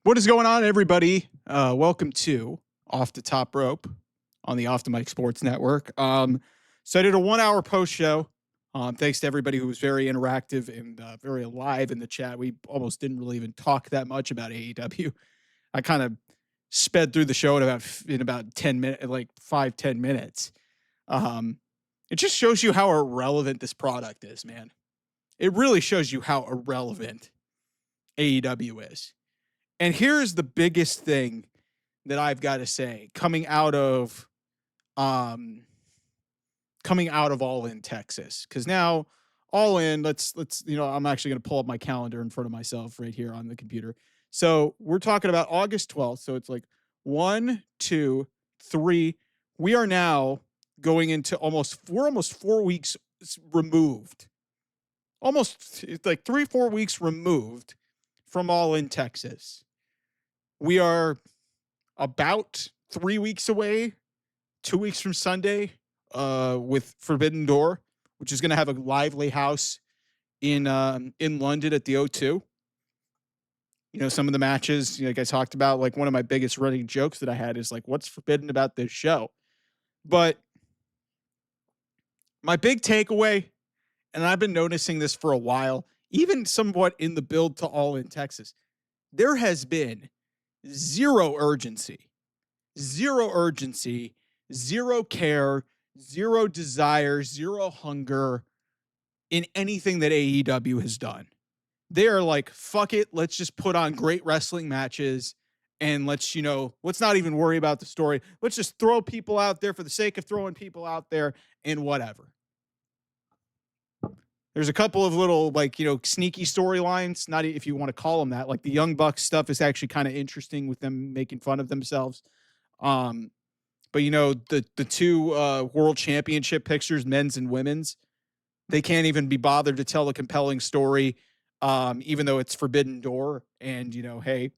What is going on, everybody? Welcome to Off the Top Rope on the Off the Mic Sports Network. So I did a 1 hour post show. Thanks to everybody who was very interactive and very alive in the chat. We almost didn't really even talk that much about AEW. I kind of sped through the show in about 10 minutes, like 5-10 minutes. It just shows you how irrelevant this product is, man. It really shows you how irrelevant AEW is. And here's the biggest thing that I've got to say coming out of All In Texas, because now All In, let's I'm actually going to pull up my calendar in front of myself right here on the computer. So we're talking about August 12th. So it's like 1, 2, 3. We are now going into we're almost 4 weeks removed. Almost like 3-4 weeks removed from All In Texas. We are about 3 weeks away, 2 weeks from Sunday, with Forbidden Door, which is going to have a lively house in London at the O2. You know, some of the matches, like I talked about, like one of my biggest running jokes that I had is like, what's forbidden about this show? But my big takeaway, and I've been noticing this for a while, even somewhat in the build to All In Texas, there has been zero urgency, zero care, zero desire, zero hunger in anything that AEW has done. They are like, fuck it, let's just put on great wrestling matches and let's not even worry about the story. Let's just throw people out there for the sake of throwing people out there and whatever. There's a couple of little sneaky storylines, not if you want to call them that. Like the Young Bucks stuff is actually kind of interesting with them making fun of themselves. But the two world championship pictures, men's and women's, they can't even be bothered to tell a compelling story, even though it's Forbidden Door. And, hey,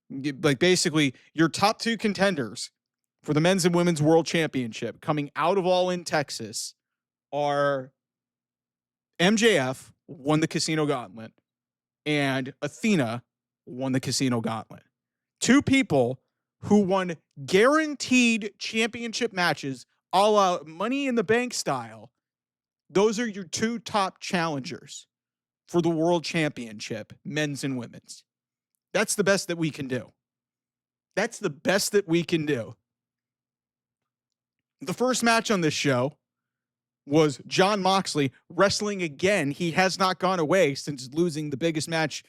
like basically your top two contenders for the men's and women's world championship coming out of All In Texas are MJF won the Casino Gauntlet, and Athena won the Casino Gauntlet. Two people who won guaranteed championship matches, a la Money in the Bank style. Those are your two top challengers for the World Championship, men's and women's. That's the best that we can do. That's the best that we can do. The first match on this show was Jon Moxley wrestling again. He has not gone away since losing the biggest match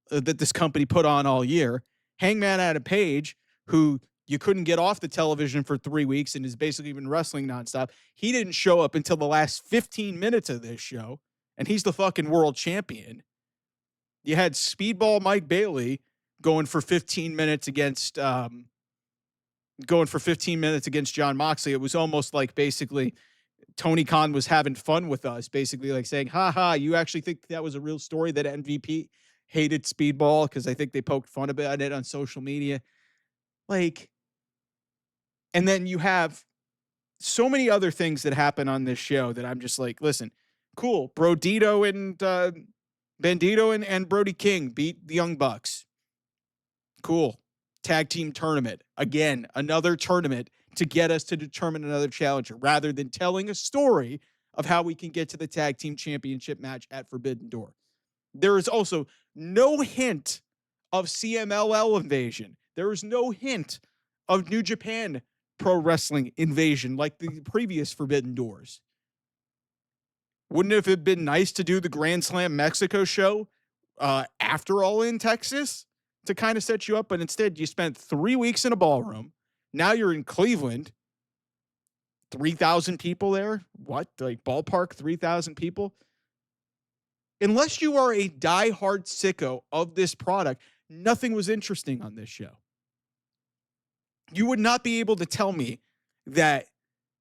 that this company put on all year. Hangman Adam Page, who you couldn't get off the television for 3 weeks and has basically been wrestling nonstop. He didn't show up until the last 15 minutes of this show, and he's the fucking world champion. You had Speedball Mike Bailey going for 15 minutes against Jon Moxley. It was almost like basically Tony Khan was having fun with us, basically like saying, you actually think that was a real story that MVP hated Speedball? Because I think they poked fun about it on social media. And then you have so many other things that happen on this show that I'm just like, listen, cool. Bandito and Brody King beat the Young Bucks. Cool. Tag team tournament. Again, another tournament to get us to determine another challenger rather than telling a story of how we can get to the tag team championship match at Forbidden Door. There is also no hint of CMLL invasion. There is no hint of New Japan Pro Wrestling invasion like the previous Forbidden Doors. Wouldn't it have been nice to do the Grand Slam Mexico show after All In Texas to kind of set you up? But instead, you spent 3 weeks in a ballroom. Now you're in Cleveland. 3,000 people there? What? Like ballpark 3,000 people? Unless you are a diehard sicko of this product, nothing was interesting on this show. You would not be able to tell me that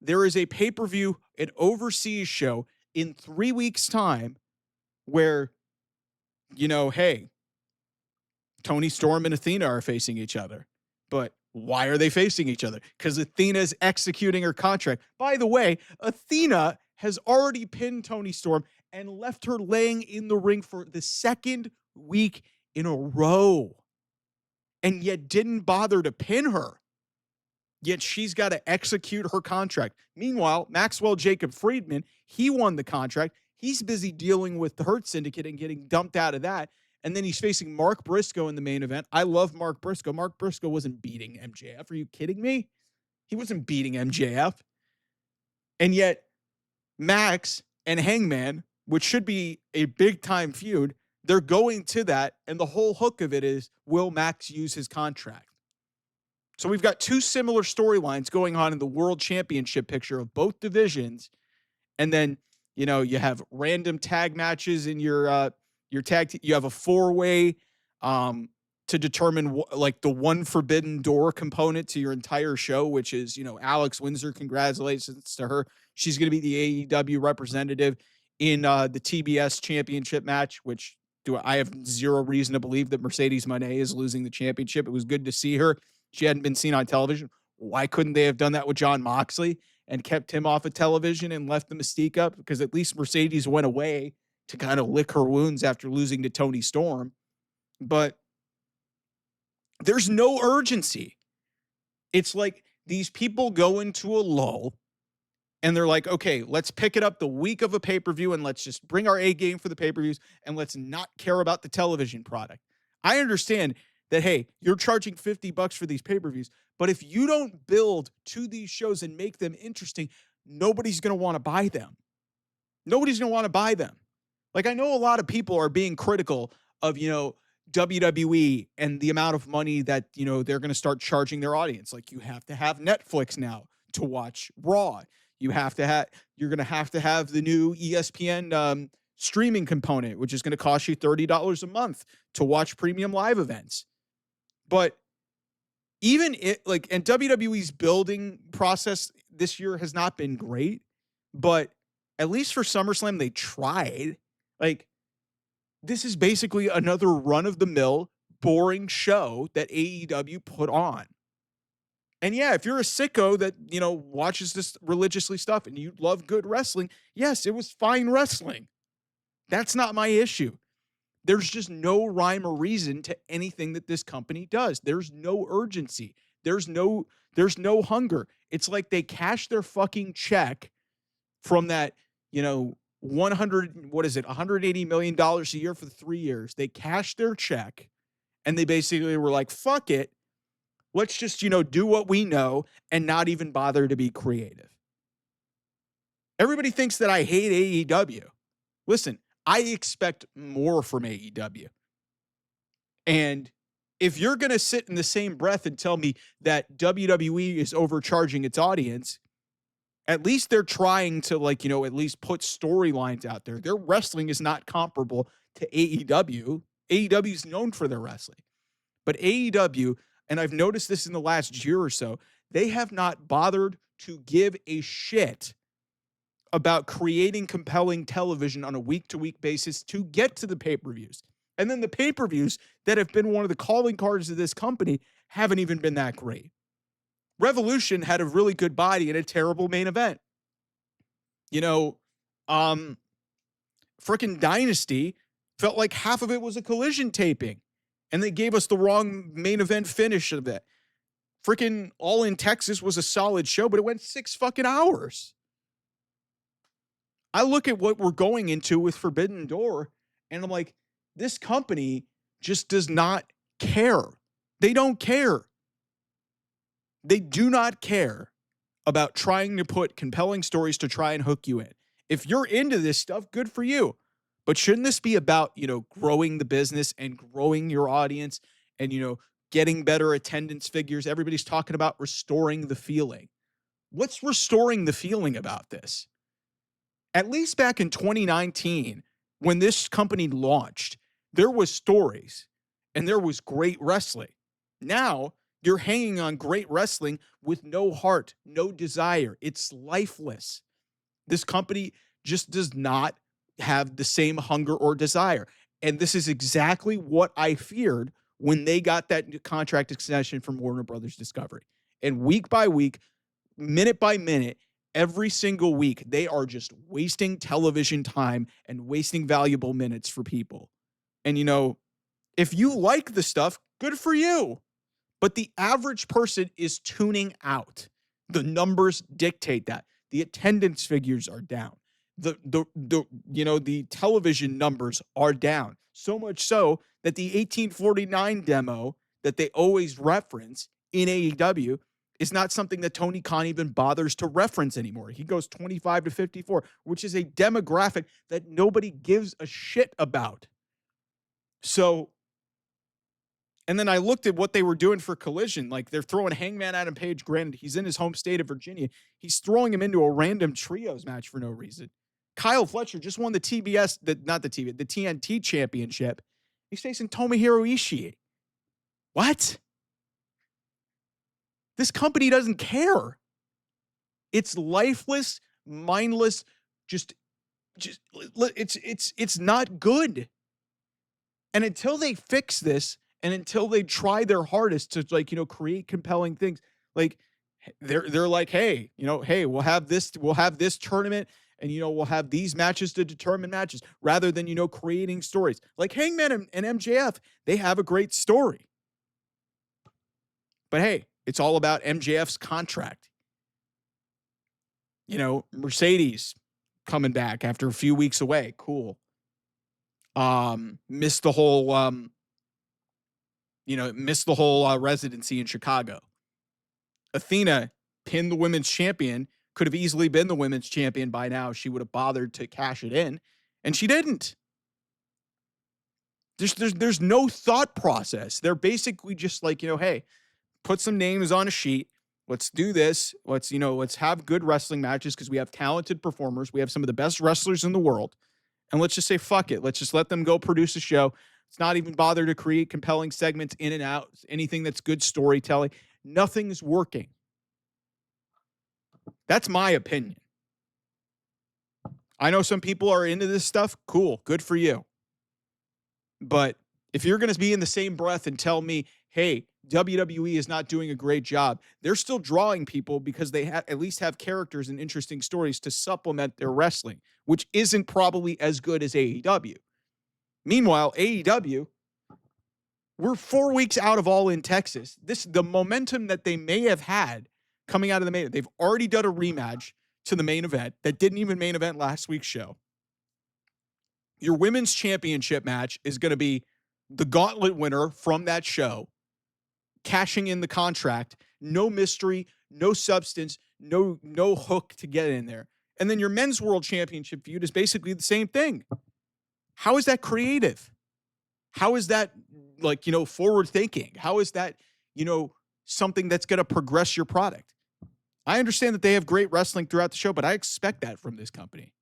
there is a pay-per-view, an overseas show in 3 weeks' time where, hey, Tony Storm and Athena are facing each other. But why are they facing each other? Because Athena's executing her contract. By the way, Athena has already pinned Tony Storm and left her laying in the ring for the second week in a row. and yet didn't bother to pin her. Yet she's got to execute her contract. Meanwhile, Maxwell Jacob Friedman, he won the contract. He's busy dealing with the Hurt Syndicate and getting dumped out of that. And then he's facing Mark Briscoe in the main event. I love Mark Briscoe. Mark Briscoe wasn't beating MJF. Are you kidding me? He wasn't beating MJF. And yet, Max and Hangman, which should be a big-time feud, they're going to that, and the whole hook of it is, will Max use his contract? So we've got two similar storylines going on in the World Championship picture of both divisions, and then, you know, you have random tag matches in your tag. You have a four-way to determine like the one forbidden door component to your entire show, which is, you know, Alex Windsor. Congratulations to her. She's going to be the AEW representative in the TBS Championship match, which I have zero reason to believe that Mercedes Moné is losing the championship. It was good to see her. She hadn't been seen on television. Why couldn't they have done that with Jon Moxley and kept him off of television and left the mystique up? Because at least Mercedes went away to kind of lick her wounds after losing to Toni Storm. But there's no urgency. It's like these people go into a lull and they're like, okay, let's pick it up the week of a pay-per-view and let's just bring our A game for the pay-per-views and let's not care about the television product. I understand that, hey, you're charging $50 for these pay-per-views, but if you don't build to these shows and make them interesting, nobody's going to want to buy them. Nobody's going to want to buy them. Like, I know a lot of people are being critical of, you know, WWE and the amount of money that, you know, they're going to start charging their audience. Like, you have to have Netflix now to watch Raw. You're going to have the new ESPN streaming component, which is going to cost you $30 a month to watch premium live events. But even and WWE's building process this year has not been great, but at least for SummerSlam, they tried. Like, this is basically another run-of-the-mill, boring show that AEW put on. And yeah, if you're a sicko that, you know, watches this religiously stuff and you love good wrestling, yes, it was fine wrestling. That's not my issue. There's just no rhyme or reason to anything that this company does. There's no urgency. There's no hunger. It's like they cashed their fucking check from that, you know, $180 million a year for the 3 years. They cashed their check and they basically were like, fuck it. Let's just, you know, do what we know and not even bother to be creative. Everybody thinks that I hate AEW. Listen, I expect more from AEW. And if you're going to sit in the same breath and tell me that WWE is overcharging its audience, at least they're trying to, like, you know, at least put storylines out there. Their wrestling is not comparable to AEW. AEW is known for their wrestling. But AEW, and I've noticed this in the last year or so, they have not bothered to give a shit about creating compelling television on a week-to-week basis to get to the pay-per-views. And then the pay-per-views that have been one of the calling cards of this company haven't even been that great. Revolution had a really good body and a terrible main event. You know, frickin' Dynasty felt like half of it was a collision taping. And they gave us the wrong main event finish of it. Frickin' All in Texas was a solid show, but it went 6 fucking hours. I look at what we're going into with Forbidden Door, and I'm like, this company just does not care. They don't care. They do not care about trying to put compelling stories to try and hook you in. If you're into this stuff, good for you. But shouldn't this be about, you know, growing the business and growing your audience and, you know, getting better attendance figures? Everybody's talking about restoring the feeling. What's restoring the feeling about this? At least back in 2019, when this company launched, there was stories and there was great wrestling. Now, you're hanging on great wrestling with no heart, no desire. It's lifeless. This company just does not have the same hunger or desire. And this is exactly what I feared when they got that contract extension from Warner Brothers Discovery. And week by week, minute by minute, every single week, they are just wasting television time and wasting valuable minutes for people. And, you know, if you like the stuff, good for you. But the average person is tuning out. The numbers dictate that. The attendance figures are down. The television numbers are down. So much so that the 1849 demo that they always reference in AEW is not something that Tony Khan even bothers to reference anymore. He goes 25 to 54, which is a demographic that nobody gives a shit about. So, and then I looked at what they were doing for Collision. Like, they're throwing Hangman Adam Page. Granted, he's in his home state of Virginia. He's throwing him into a random trios match for no reason. Kyle Fletcher just won the TNT championship. He's facing Tomohiro Ishii. What? This company doesn't care. It's lifeless, mindless, it's not good. And until they fix this, and until they try their hardest to create compelling things, like they're like, hey, we'll have this tournament, and we'll have these matches to determine matches, rather than creating stories. Like Hangman and MJF, they have a great story. But hey, it's all about MJF's contract. Mercedes coming back after a few weeks away. Cool. Missed the whole residency in Chicago. Athena pinned the women's champion, could have easily been the women's champion by now if she would have bothered to cash it in, and she didn't. There's no thought process. They're basically just like, hey, put some names on a sheet. Let's do this. Let's have good wrestling matches because we have talented performers. We have some of the best wrestlers in the world. And let's just say, fuck it. Let's just let them go produce a show. Let's not even bother to create compelling segments in and out, anything that's good storytelling. Nothing's working. That's my opinion. I know some people are into this stuff. Cool. Good for you. But if you're going to be in the same breath and tell me, hey, WWE is not doing a great job, they're still drawing people because they at least have characters and interesting stories to supplement their wrestling, which isn't probably as good as AEW. Meanwhile, AEW, we're 4 weeks out of All In Texas. The momentum that they may have had coming out of the main event, they've already done a rematch to the main event that didn't even main event last week's show. Your women's championship match is going to be the gauntlet winner from that show, cashing in the contract, no mystery, no substance, no hook to get in there. And then your men's world championship feud is basically the same thing. How is that creative? How is that forward thinking? How is that, something that's going to progress your product? I understand that they have great wrestling throughout the show, but I expect that from this company.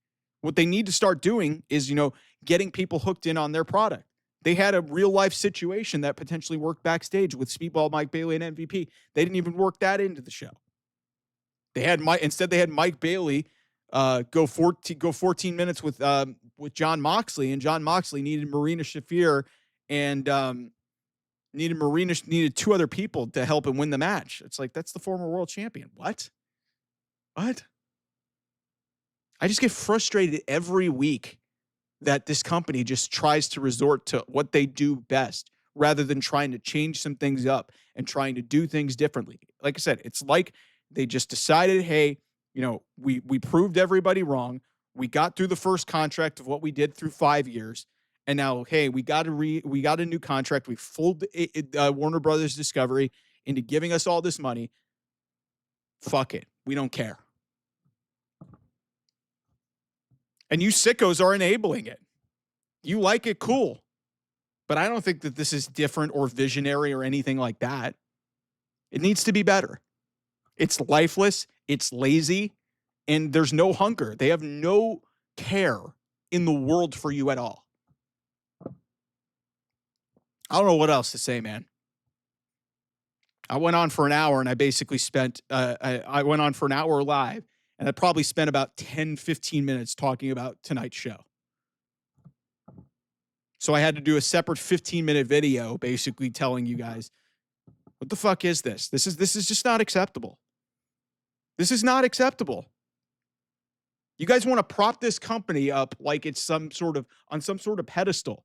What they need to start doing is, getting people hooked in on their product. They had a real life situation that potentially worked backstage with Speedball Mike Bailey and MVP. They didn't even work that into the show. They had Mike Bailey go 14 minutes with John Moxley, and John Moxley needed Marina Shafir and needed two other people to help him win the match. It's like, that's the former world champion. What? I just get frustrated every week that this company just tries to resort to what they do best rather than trying to change some things up and trying to do things differently. Like I said, it's like they just decided, hey, we proved everybody wrong. We got through the first contract of what we did through 5 years. And now, hey, we got a new contract. We fooled Warner Brothers Discovery into giving us all this money. Fuck it. We don't care. And you sickos are enabling it. You like it, cool. But I don't think that this is different or visionary or anything like that. It needs to be better. It's lifeless, it's lazy, and there's no hunger. They have no care in the world for you at all. I don't know what else to say, man. I went on for an hour and I basically spent, I went on for an hour live. And I probably spent about 10, 15 minutes talking about tonight's show. So I had to do a separate 15-minute video basically telling you guys, what the fuck is this? This is just not acceptable. This is not acceptable. You guys want to prop this company up like it's on some sort of pedestal.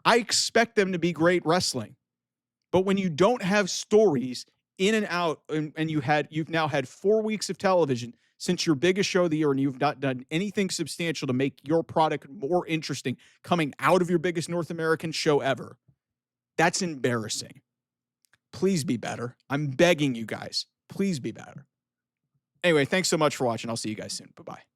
I expect them to be great wrestling. But when you don't have stories in and out, and you've now had 4 weeks of television since your biggest show of the year, and you've not done anything substantial to make your product more interesting coming out of your biggest North American show ever, that's embarrassing. Please be better. I'm begging you guys. Please be better. Anyway, thanks so much for watching. I'll see you guys soon. Bye-bye.